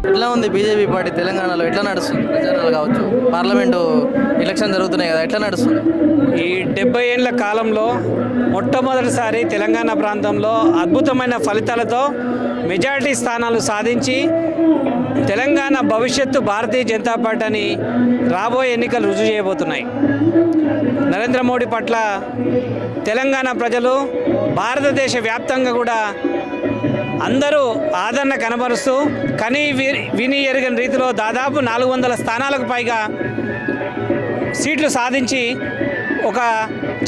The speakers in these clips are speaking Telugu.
ఎట్లా ఉంది బీజేపీ పార్టీ తెలంగాణలో ఎట్లా నడుస్తుంది? ప్రచారాలు కావచ్చు, పార్లమెంటు ఎలక్షన్ జరుగుతున్నాయి కదా, ఎట్లా నడుస్తుంది? ఈ 70 ఏళ్ల కాలంలో మొట్టమొదటిసారి తెలంగాణ ప్రాంతంలో అద్భుతమైన ఫలితాలతో మెజారిటీ స్థానాలు సాధించి తెలంగాణ భవిష్యత్తు భారతీయ జనతా పార్టీ అని రాబోయే ఎన్నికలు రుజువు చేయబోతున్నాయి. నరేంద్ర మోడీ పట్ల తెలంగాణ ప్రజలు భారతదేశ వ్యాప్తంగా కూడా అందరూ ఆదరణ కనబరుస్తూ విని ఎరగని రీతిలో దాదాపు 400 స్థానాలకు పైగా సీట్లు సాధించి ఒక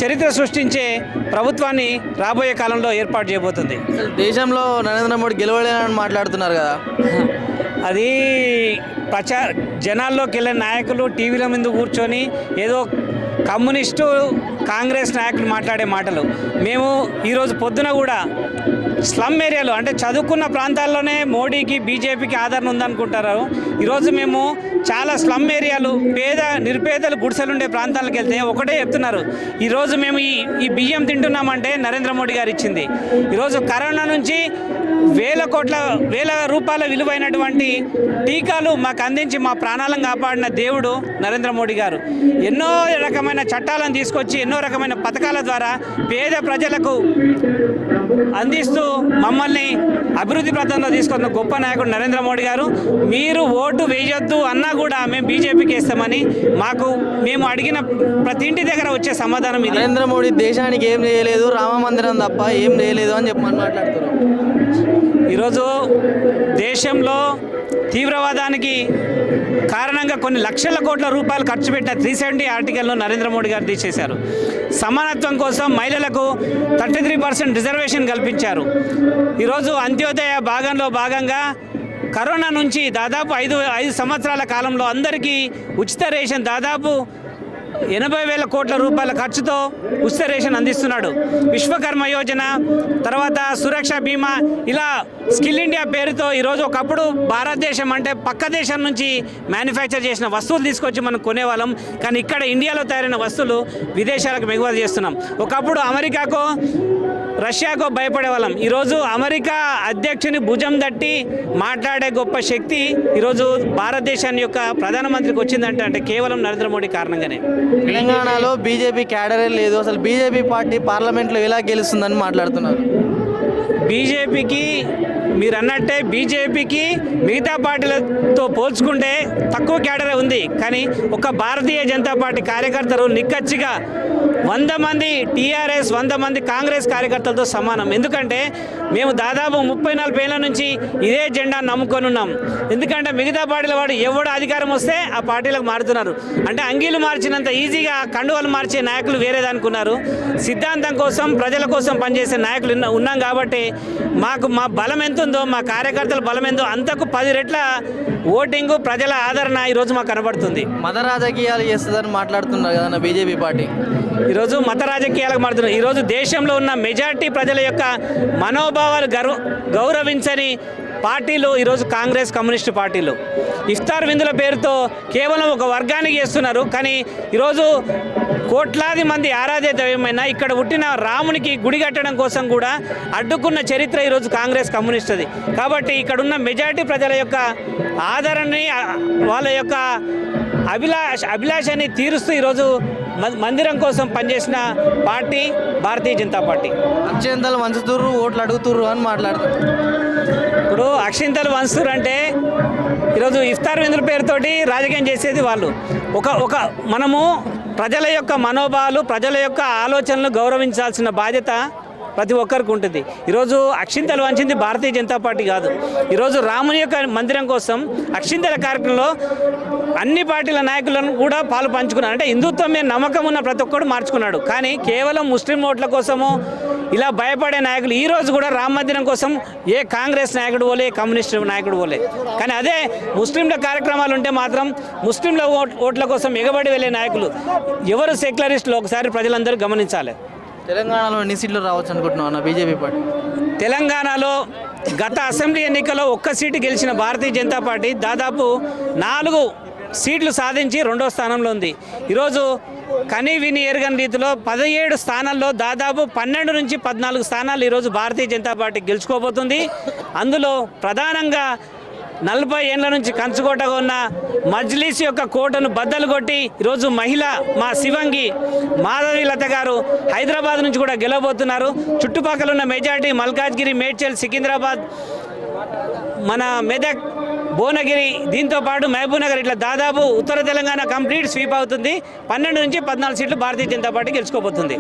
చరిత్ర సృష్టించే ప్రభుత్వాన్ని రాబోయే కాలంలో ఏర్పాటు చేయబోతుంది. దేశంలో నరేంద్ర మోడీ గెలవలేనని మాట్లాడుతున్నారు కదా, అది జనాల్లోకి వెళ్ళే నాయకులు టీవీల ముందు కూర్చొని ఏదో కమ్యూనిస్టు కాంగ్రెస్ నాయకులు మాట్లాడే మాటలు. మేము ఈరోజు పొద్దున కూడా స్లమ్ ఏరియాలో అంటే చదువుకున్న ప్రాంతాల్లోనే మోడీకి బీజేపీకి ఆదరణ ఉందనుకుంటారు. ఈరోజు మేము చాలా స్లమ్ ఏరియాలు నిరుపేదలు గుడిసెలు ఉండే ప్రాంతాలకు వెళ్తే ఒకటే చెప్తున్నారు, ఈరోజు మేము ఈ బియ్యం తింటున్నామంటే నరేంద్ర మోడీ గారు ఇచ్చింది. ఈరోజు కరోనా నుంచి వేల రూపాయల విలువైనటువంటి టీకాలు మాకు అందించి మా ప్రాణాలను కాపాడిన దేవుడు నరేంద్ర మోడీ గారు. ఎన్నో రకమైన చట్టాలను తీసుకొచ్చి ఎన్నో రకమైన పథకాల ద్వారా పేద ప్రజలకు అందిస్తూ మమ్మల్ని అభివృద్ధి పథంలో తీసుకున్న గొప్ప నాయకుడు నరేంద్ర మోడీ గారు. మీరు ఓటు వేయొద్దు అన్నా కూడా మేము బీజేపీకి వేస్తామని మేము అడిగిన ప్రతి ఇంటి దగ్గర వచ్చే సమాధానం ఇది. నరేంద్ర మోడీ దేశానికి ఏం చేయలేదు, రామ మందిరం తప్ప ఏం చేయలేదు అని చెప్పి మాట్లాడుతున్నారు. ఈరోజు దేశంలో తీవ్రవాదానికి కారణంగా కొన్ని లక్షల కోట్ల రూపాయలు ఖర్చు పెట్టిన 370 ఆర్టికల్ను నరేంద్ర మోడీ గారు తీసేశారు. సమానత్వం కోసం మహిళలకు 33% రిజర్వేషన్ కల్పించారు. ఈరోజు అంత్యోదయ భాగంగా కరోనా నుంచి దాదాపు 5 సంవత్సరాల కాలంలో అందరికీ ఉచిత రేషన్ దాదాపు 80,000 కోట్ల రూపాయల ఖర్చుతో ఉచిత రేషన్ అందిస్తున్నాడు. విశ్వకర్మ యోజన, తర్వాత సురక్ష బీమా, ఇలా స్కిల్ ఇండియా పేరుతో ఈరోజు ఒకప్పుడు భారతదేశం అంటే పక్క దేశం నుంచి మ్యానుఫ్యాక్చర్ చేసిన వస్తువులు తీసుకొచ్చి మనం కొనేవాళ్ళం. కానీ ఇక్కడ ఇండియాలో తయారైన వస్తువులు విదేశాలకు ఎగుమతి చేస్తున్నాం. ఒకప్పుడు అమెరికాకో రష్యాకో భయపడేవాళ్ళం. ఈరోజు అమెరికా అధ్యక్షుని భుజం తట్టి మాట్లాడే గొప్ప శక్తి ఈరోజు భారతదేశాన్ని యొక్క ప్రధానమంత్రికి వచ్చిందంటే అంటే కేవలం నరేంద్ర మోడీ కారణంగానే. తెలంగాణలో బీజేపీ క్యాడరే లేదు, అసలు బీజేపీ పార్టీ పార్లమెంట్లో ఎలా గెలుస్తుందని మాట్లాడుతున్నారు. బీజేపీకి మీరు అన్నట్టే బీజేపీకి మిగతా పార్టీలతో పోల్చుకుంటే తక్కువ క్యాడరే ఉంది. కానీ ఒక భారతీయ జనతా పార్టీ కార్యకర్తలు నిక్కచ్చిగా 100 మంది టీఆర్ఎస్ 100 మంది కాంగ్రెస్ కార్యకర్తలతో సమానం. ఎందుకంటే మేము దాదాపు 34 ఏళ్ళ నుంచి ఇదే జెండా నమ్ముకొని ఉన్నాం. ఎందుకంటే మిగతా పార్టీల వాడు ఎవడు అధికారం వస్తే ఆ పార్టీలకు మారుతున్నారు. అంటే అంగీలు మార్చినంత ఈజీగా కండువలు మార్చే నాయకులు వేరే దానికున్నారు. సిద్ధాంతం కోసం ప్రజల కోసం పనిచేసే నాయకులు ఉన్నాం కాబట్టి మా బలం ఎంత ఉందో, మా కార్యకర్తల బలం ఎంతో అంతకు 10 రెట్ల ఓటింగు ప్రజల ఆదరణ ఈరోజు మాకు కనబడుతుంది. మత రాజకీయాలు చేస్తుందని మాట్లాడుతున్నారు కదా బీజేపీ పార్టీ. ఈరోజు మత రాజకీయాలకు మారుతున్నారు. ఈరోజు దేశంలో ఉన్న మెజారిటీ ప్రజల యొక్క మనోభావాలు గౌరవించని పార్టీలు ఈరోజు కాంగ్రెస్ కమ్యూనిస్టు పార్టీలు. ఇఫ్తార్ విందుల పేరుతో కేవలం ఒక వర్గానికి చేస్తున్నారు. కానీ ఈరోజు కోట్లాది మంది ఆరాధ్య దైవమైన ఇక్కడ పుట్టిన రామునికి గుడి కట్టడం కోసం కూడా అడ్డుకున్న చరిత్ర ఈరోజు కాంగ్రెస్ కమ్యూనిస్టుది. కాబట్టి ఇక్కడున్న మెజారిటీ ప్రజల యొక్క ఆదరణని వాళ్ళ యొక్క అభిలాషాన్ని తీరుస్తూ ఈరోజు మందిరం కోసం పనిచేసిన పార్టీ భారతీయ జనతా పార్టీ. అక్షింతలు వంచుతుర్రు, ఓట్లు అడుగుతుర్రు అని మాట్లాడుతున్నారు. ఇప్పుడు అక్షింతలు వంచుతుర్రు అంటే ఈరోజు ఇఫ్తార్ విందుల పేరుతోటి రాజకీయం చేసేది వాళ్ళు. మనము ప్రజల యొక్క మనోభావాలు, ప్రజల యొక్క ఆలోచనలు గౌరవించాల్సిన బాధ్యత ప్రతి ఒక్కరికి ఉంటుంది. ఈరోజు అక్షింతలు వంచింది భారతీయ జనతా పార్టీ కాదు. ఈరోజు రాముని యొక్క మందిరం కోసం అక్షింతల కార్యక్రమంలో అన్ని పార్టీల నాయకులను కూడా పాలు పంచుకున్నారు. అంటే హిందుత్వం మీద నమ్మకం ఉన్న ప్రతి ఒక్కరు మార్చుకున్నాడు. కానీ కేవలం ముస్లిం ఓట్ల కోసము ఇలా భయపడే నాయకులు ఈరోజు కూడా రామ మందిరం కోసం ఏ కాంగ్రెస్ నాయకుడు పోలే, కమ్యూనిస్టు నాయకుడు పోలే. కానీ అదే ముస్లింల కార్యక్రమాలు ఉంటే మాత్రం ముస్లింల ఓట్ల కోసం ఎగబడి వెళ్ళే నాయకులు ఎవరు సెక్యులరిస్టులు ఒకసారి ప్రజలందరూ గమనించాలి. తెలంగాణలో ఎన్ని సీట్లు రావచ్చు అనుకుంటున్నావు బీజేపీ పార్టీ? తెలంగాణలో గత అసెంబ్లీ ఎన్నికల్లో 1 సీటు గెలిచిన భారతీయ జనతా పార్టీ దాదాపు 4 సీట్లు సాధించి 2వ స్థానంలో ఉంది. ఈరోజు విని ఎరగని రీతిలో 17 స్థానాల్లో దాదాపు 12 నుంచి 14 స్థానాలు ఈరోజు భారతీయ జనతా పార్టీ గెలుచుకోబోతుంది. అందులో ప్రధానంగా 40 ఏళ్ల నుంచి కంచుకోటగా ఉన్న మజ్లిస్ యొక్క కోటను బద్దలు కొట్టి ఈరోజు మహిళ మా శివంగి మాధవి లత గారు హైదరాబాద్ నుంచి కూడా గెలవబోతున్నారు. చుట్టుపక్కల ఉన్న మెజార్టీ మల్కాజ్గిరి, మేడ్చల్, సికింద్రాబాద్, మన మెదక్, భువనగిరి, దీంతో పాటు మహబూబ్నగర్, ఇట్లా దాదాపు ఉత్తర తెలంగాణ కంప్లీట్ స్వీప్ అవుతుంది. 12 నుంచి 14 సీట్లు భారతీయ జనతా పార్టీ గెలుచుకోబోతుంది.